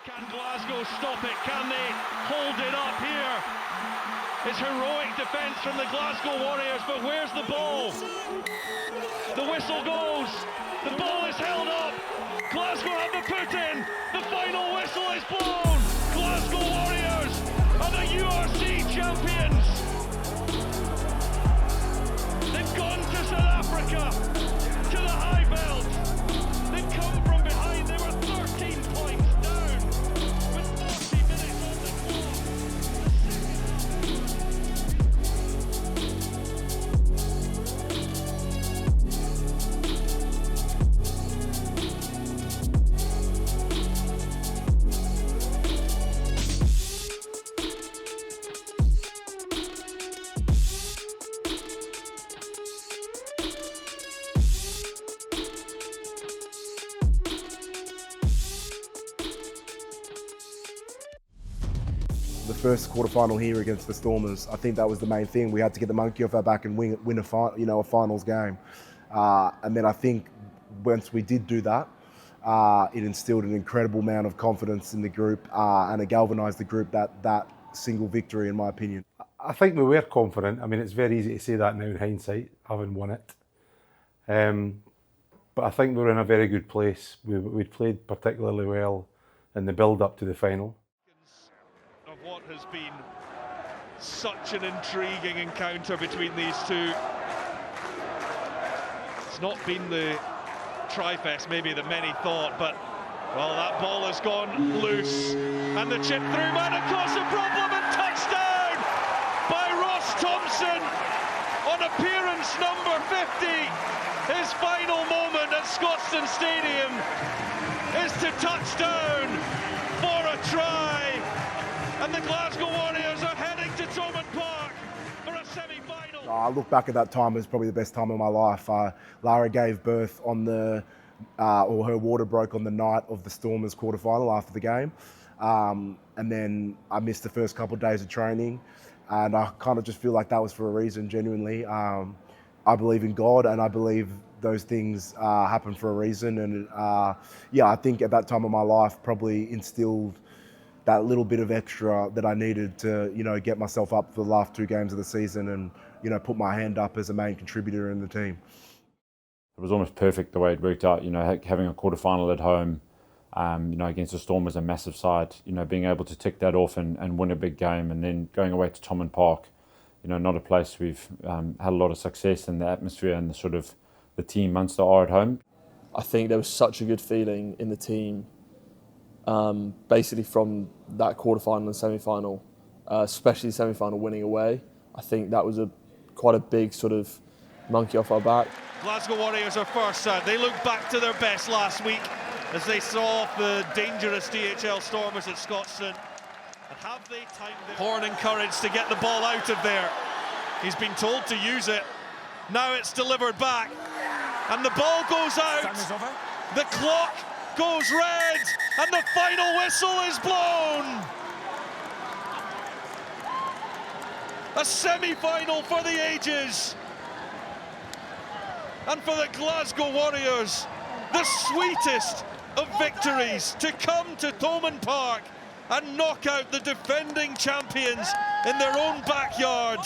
Can Glasgow stop it? Can they hold it up here? It's heroic defence from the Glasgow Warriors, but where's the ball? The whistle goes, the ball is held up, Glasgow have the put in, the final whistle is blown! Glasgow Warriors are the URC champions! They've gone to South Africa, to the high belt. They've come from behind, they were 13 points down with 40 minutes on the clock. The first quarterfinal here against the Stormers, I think that was the main thing. We had to get the monkey off our back and win a finals game. And then I think once we did do that, it instilled an incredible amount of confidence in the group and it galvanised the group, that single victory, in my opinion. I think we were confident. I mean, it's very easy to say that now in hindsight, having won it. But I think we were in a very good place. We'd played particularly well in the build-up to the final. Of what has been such an intriguing encounter between these two. It's not been the tri-fest maybe that many thought, but well, that ball has gone loose and the chip through man across the problem and touchdown by Ross Thompson on appearance number 50. His final moment at Scotstoun Stadium is to touch down for a try. And the Glasgow Warriors are heading to Thomond Park for a semi-final. I look back at that time as probably the best time of my life. Lara gave birth on or her water broke on the night of the Stormers quarterfinal after the game. And then I missed the first couple of days of training. And I kind of just feel like that was for a reason, genuinely. I believe in God and I believe those things happen for a reason. And I think at that time of my life probably instilled that little bit of extra that I needed to, get myself up for the last two games of the season and, put my hand up as a main contributor in the team. It was almost perfect the way it worked out, having a quarterfinal at home, against the Stormers, a massive side, being able to tick that off and win a big game and then going away to Thomond Park, not a place we've had a lot of success in the atmosphere and the team Munster are at home. I think there was such a good feeling in the team. Basically from that quarterfinal and semi-final, especially semi-final winning away, I think that was quite a big sort of monkey off our back. Glasgow Warriors are first. They looked back to their best last week as they saw the dangerous DHL Stormers at Scotstoun. And have they timed it? Horn encouraged to get the ball out of there. He's been told to use it. Now it's delivered back. And the ball goes out. The clock goes red, and the final whistle is blown. A semi-final for the ages. And for the Glasgow Warriors, the sweetest of victories to come to Thomond Park and knock out the defending champions in their own backyard.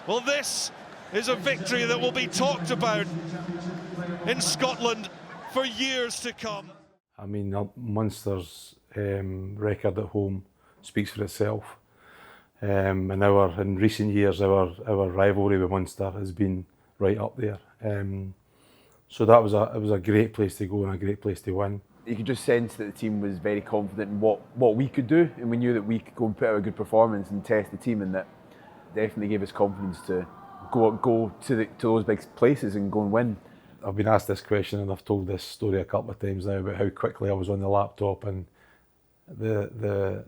Well, this is a victory that will be talked about in Scotland for years to come. I mean, Munster's record at home speaks for itself. And in recent years, our rivalry with Munster has been right up there. So it was a great place to go and a great place to win. You could just sense that the team was very confident in what we could do, and we knew that we could go and put out a good performance and test the team, and that definitely gave us confidence to go to those big places and go and win. I've been asked this question and I've told this story a couple of times now about how quickly I was on the laptop, and the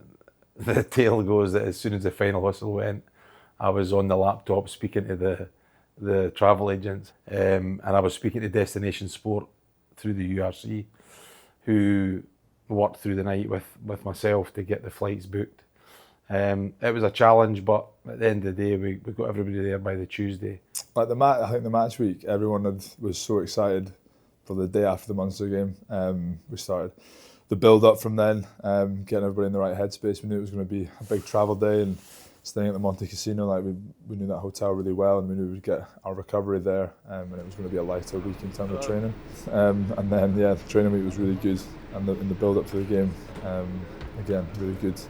tale goes that as soon as the final whistle went, I was on the laptop speaking to the travel agents, and I was speaking to Destination Sport through the URC, who worked through the night with myself to get the flights booked. It was a challenge, but at the end of the day, we got everybody there by the Tuesday. Like I think the match week, everyone was so excited for the day after the Munster game. We started the build up from then, getting everybody in the right headspace. We knew it was going to be a big travel day, and staying at the Monte Casino, like we knew that hotel really well, and we knew we'd get our recovery there, and it was going to be a lighter week in terms of training. And then the training week was really good, and in the build up to the game, again, really good.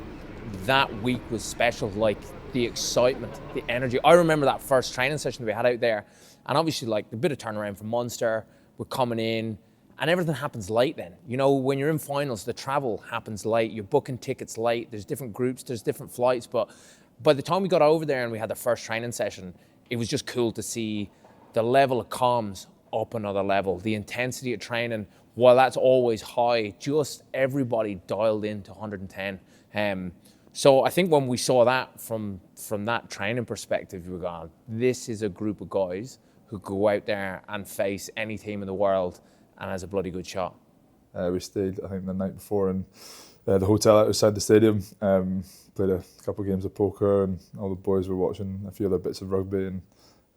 That week was special, like the excitement, the energy. I remember that first training session that we had out there, and obviously like the bit of turnaround from Munster, we're coming in, and everything happens late then. You know, when you're in finals, the travel happens late, you're booking tickets late, there's different groups, there's different flights, but by the time we got over there and we had the first training session, it was just cool to see the level of comms up another level, the intensity of training, while that's always high, just everybody dialed in to 110. So I think when we saw that from that training perspective, we were going, this is a group of guys who go out there and face any team in the world and has a bloody good shot. We stayed, I think, the night before in the hotel outside the stadium, played a couple of games of poker, and all the boys were watching a few other bits of rugby,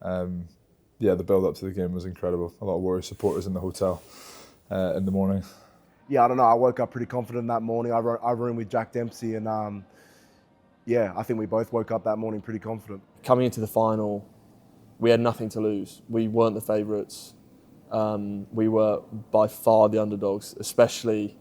and the build up to the game was incredible. A lot of Warriors supporters in the hotel in the morning. Yeah, I don't know, I woke up pretty confident that morning. I roomed with Jack Dempsey, and I think we both woke up that morning pretty confident. Coming into the final, we had nothing to lose. We weren't the favourites. We were by far the underdogs, especially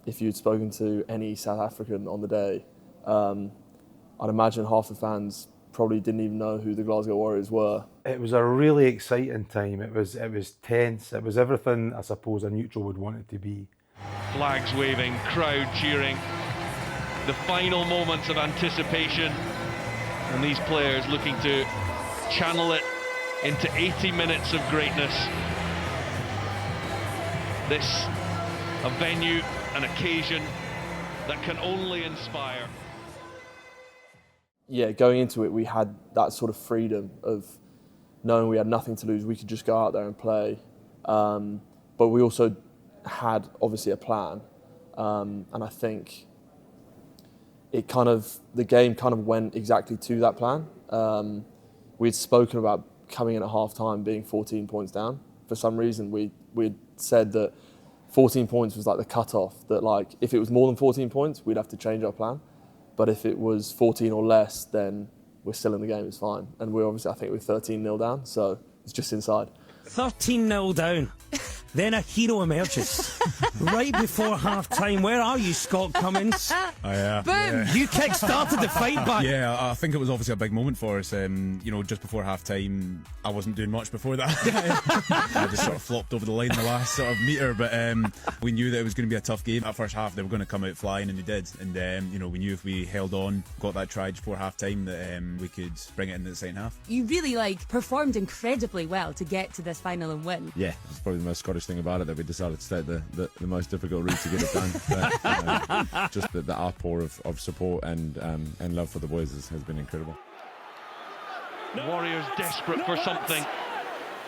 if you'd spoken to any South African on the day. I'd imagine half the fans probably didn't even know who the Glasgow Warriors were. It was a really exciting time. It was tense. It was everything I suppose a neutral would want it to be. Flags waving, crowd cheering. The final moments of anticipation, and these players looking to channel it into 80 minutes of greatness. This, a venue, an occasion that can only inspire. Yeah, going into it, we had that sort of freedom of knowing we had nothing to lose. We could just go out there and play. But we also had, obviously, a plan. And I think the game kind of went exactly to that plan. We'd spoken about coming in at half-time being 14 points down. For some reason, we'd said that 14 points was like the cut-off, that like if it was more than 14 points, we'd have to change our plan. But if it was 14 or less, then we're still in the game, it's fine. And we're obviously, I think we're 13-0 down, so it's just inside. 13-0 down. Then a hero emerges. Right before half-time. Where are you, Scott Cummins? Boom! You kick-started the fight back. Yeah, I think it was obviously a big moment for us. Just before half-time, I wasn't doing much before that. I just sort of flopped over the line the last sort of metre, but we knew that it was going to be a tough game. That first half, they were going to come out flying, and they did. And, we knew if we held on, got that try before half-time, that we could bring it into the second half. You really, performed incredibly well to get to this final and win. Yeah, it's probably the most Scottish thing about it, that we decided to take the most difficult route to get it done. But, just the outpour of support and love for the boys has been incredible. Warriors desperate for something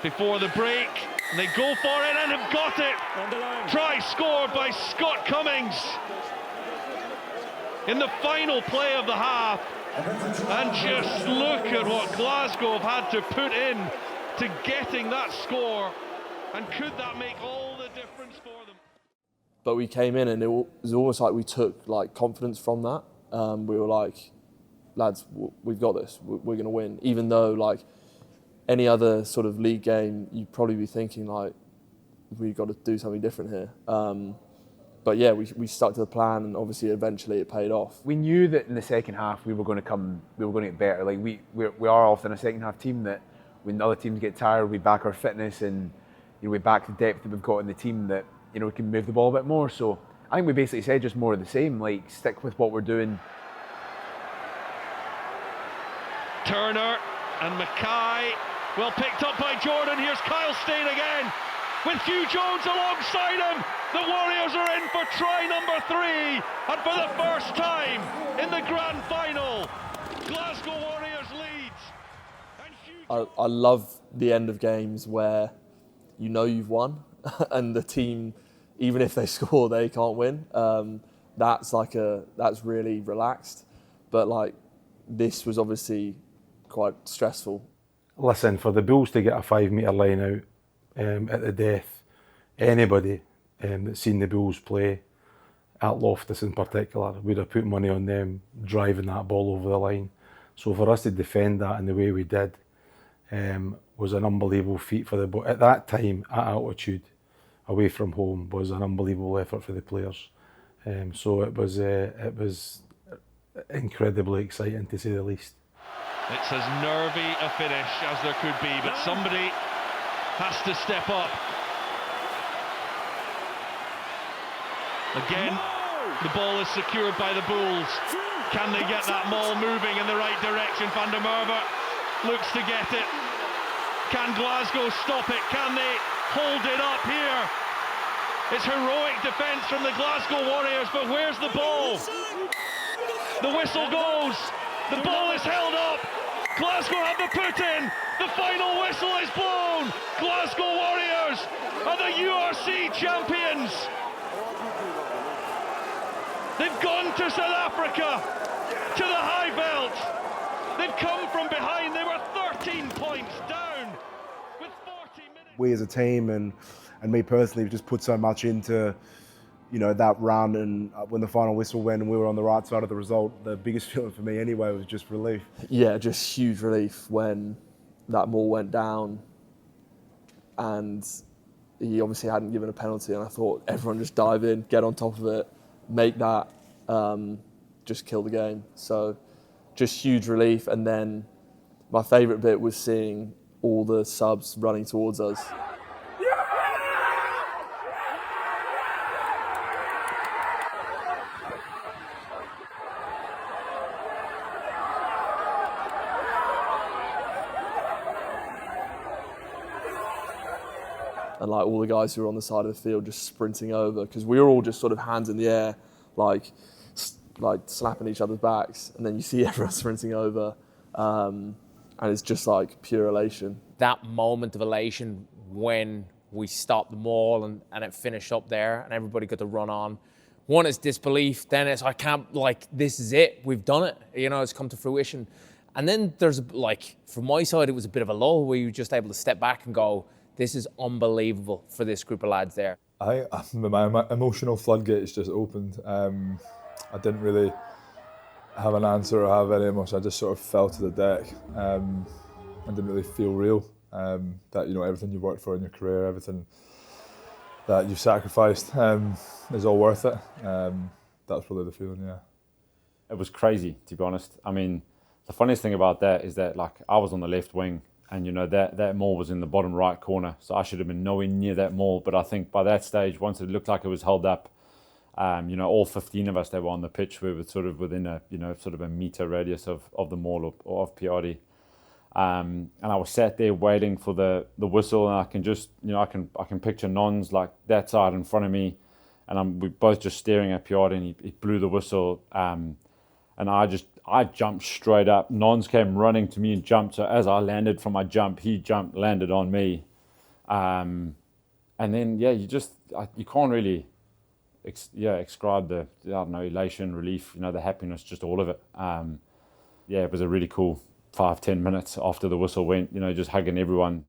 before the break. They go for it and have got it. Try scored by Scott Cummings in the final play of the half. And just look at what Glasgow have had to put in to getting that score. And could that make all the difference for them? But we came in and it was almost like we took confidence from that. We were like, lads, we've got this. We're going to win. Even though any other sort of league game, you'd probably be thinking we've got to do something different here. But yeah, we stuck to the plan, and obviously eventually it paid off. We knew that in the second half we were going to get better. We are often a second half team that when other teams get tired, we back our fitness and we back the depth that we've got in the team that we can move the ball a bit more. So I think we basically said just more of the same, stick with what we're doing. Turner and Mackay, well picked up by Jordan. Here's Kyle Stein again with Hugh Jones alongside him. The Warriors are in for try number 3, and for the first time in the grand final, Glasgow Warriors leads. I love the end of games where you've won and the team, even if they score, they can't win. That's really relaxed. But this was obviously quite stressful. Listen, for the Bulls to get a 5 metre line out at the death, anybody that seen the Bulls play at Loftus in particular, we'd have put money on them driving that ball over the line. So for us to defend that in the way we did was an unbelievable feat for the boys. At that time, at altitude, away from home, was an unbelievable effort for the players. So it was incredibly exciting, to say the least. It's as nervy a finish as there could be, but somebody has to step up. Again, the ball is secured by the Bulls. Can they get that maul moving in the right direction? Van der Merwe looks to get it. Can Glasgow stop it? Can they hold it up here? It's heroic defence from the Glasgow Warriors, but where's the ball? The whistle goes. The ball is held up. Glasgow have the put in. The final whistle is blown. Glasgow Warriors are the URC champions. They've gone to South Africa, to the high belt. They've come from behind. They were 13 points down with 40 minutes. We as a team and me personally just put so much into, that run, and when the final whistle went and we were on the right side of the result, the biggest feeling for me anyway was just relief. Yeah, just huge relief when that maul went down, and he obviously hadn't given a penalty, and I thought everyone just dive in, get on top of it, make that, just kill the game. So just huge relief. And then my favourite bit was seeing all the subs running towards us. And like all the guys who were on the side of the field just sprinting over, because we were all just sort of hands in the air, like slapping each other's backs, and then you see everyone sprinting over, and it's just like pure elation. That moment of elation when we stopped the maul and it finished up there and everybody got to run on. One is disbelief, then it's this is it, we've done it, it's come to fruition. And then there's from my side, it was a bit of a lull where you were just able to step back and go, this is unbelievable for this group of lads there. My emotional floodgates just opened. I didn't really have an answer or have any emotion. I just sort of fell to the deck. I didn't really feel real. That everything you worked for in your career, everything that you've sacrificed, is all worth it. That's probably the feeling. Yeah. It was crazy, to be honest. I mean, the funniest thing about that is that I was on the left wing. And that maul was in the bottom right corner, so I should have been nowhere near that maul. But I think by that stage, once it looked like it was held up, all 15 of us that were on the pitch, we were sort of within a a metre radius of the maul or of Piatti. And I was sat there waiting for the whistle, and I can just I can picture Nons like that side in front of me, and we both just staring at Piatti, and he blew the whistle, and I jumped straight up. Nons came running to me and jumped. So as I landed from my jump, he jumped, landed on me. And then, you can't really, describe the, elation, relief, the happiness, just all of it. It was a really cool 5-10 minutes after the whistle went, just hugging everyone.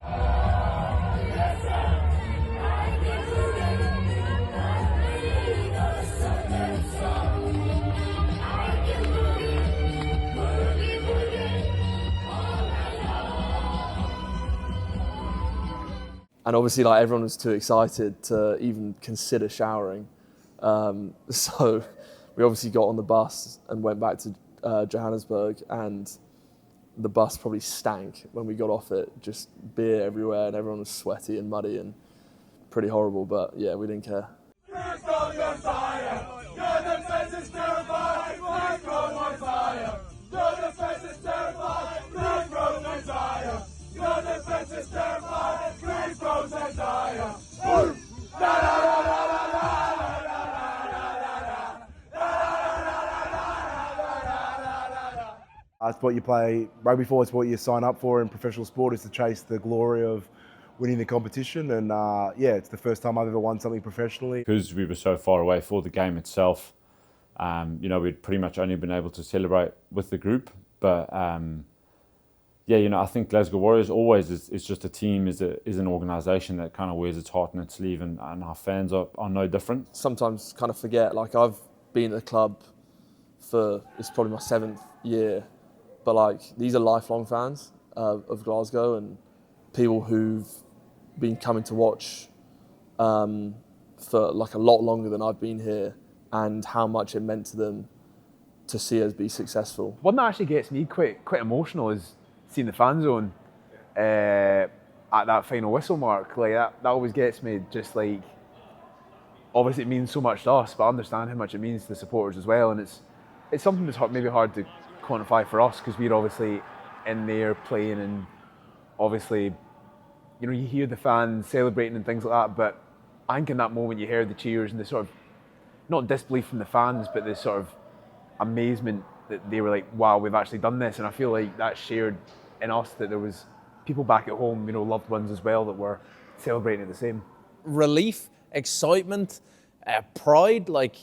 And obviously, everyone was too excited to even consider showering. So we obviously got on the bus and went back to Johannesburg, and the bus probably stank when we got off it. Just beer everywhere, and everyone was sweaty and muddy and pretty horrible. But yeah, we didn't care. It's what you play rugby for, it's what you sign up for in professional sport, is to chase the glory of winning the competition. And it's the first time I've ever won something professionally. Because we were so far away for the game itself, we'd pretty much only been able to celebrate with the group. But yeah, you know, I think Glasgow Warriors always is just a team, is an organisation that kind of wears its heart on its sleeve, and our fans are no different. Sometimes kind of forget, like I've been at the club for, it's probably my 7th year, but like these are lifelong fans of Glasgow, and people who've been coming to watch for like a lot longer than I've been here, and how much it meant to them to see us be successful. One that actually gets me quite emotional is seeing the fan zone at that final whistle mark. Like that always gets me. Just like, obviously it means so much to us, but I understand how much it means to the supporters as well. And it's something that's maybe hard to quantify for us, because we're obviously in there playing, and obviously, you know, you hear the fans celebrating and things like that. But I think in that moment you hear the cheers and the sort of, not disbelief from the fans, but the sort of amazement that they were like, wow, we've actually done this. And I feel like that's shared in us, that there was people back at home, you know, loved ones as well, that were celebrating it the same. Relief, excitement, pride, like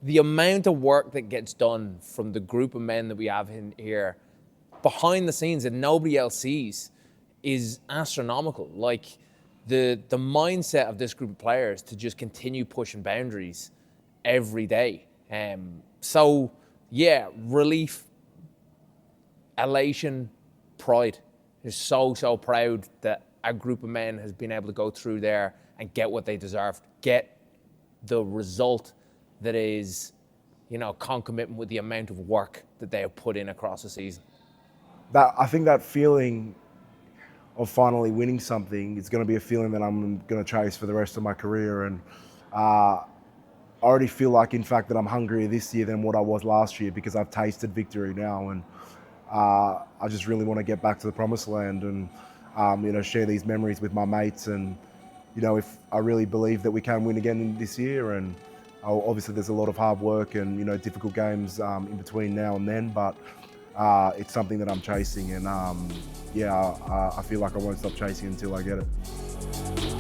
the amount of work that gets done from the group of men that we have in here behind the scenes that nobody else sees is astronomical. Like the mindset of this group of players to just continue pushing boundaries every day. So yeah, relief, elation, pride. They're so proud that a group of men has been able to go through there and get what they deserve, get the result that is, you know, concomitant with the amount of work that they have put in across the season. I think that feeling of finally winning something is going to be a feeling that I'm going to chase for the rest of my career. And I already feel like, in fact, that I'm hungrier this year than what I was last year, because I've tasted victory now, and I just really want to get back to the promised land and you know, share these memories with my mates. And you know, if I really believe that we can win again this year, and obviously there's a lot of hard work and, you know, difficult games in between now and then, but it's something that I'm chasing, and yeah, I feel like I won't stop chasing until I get it.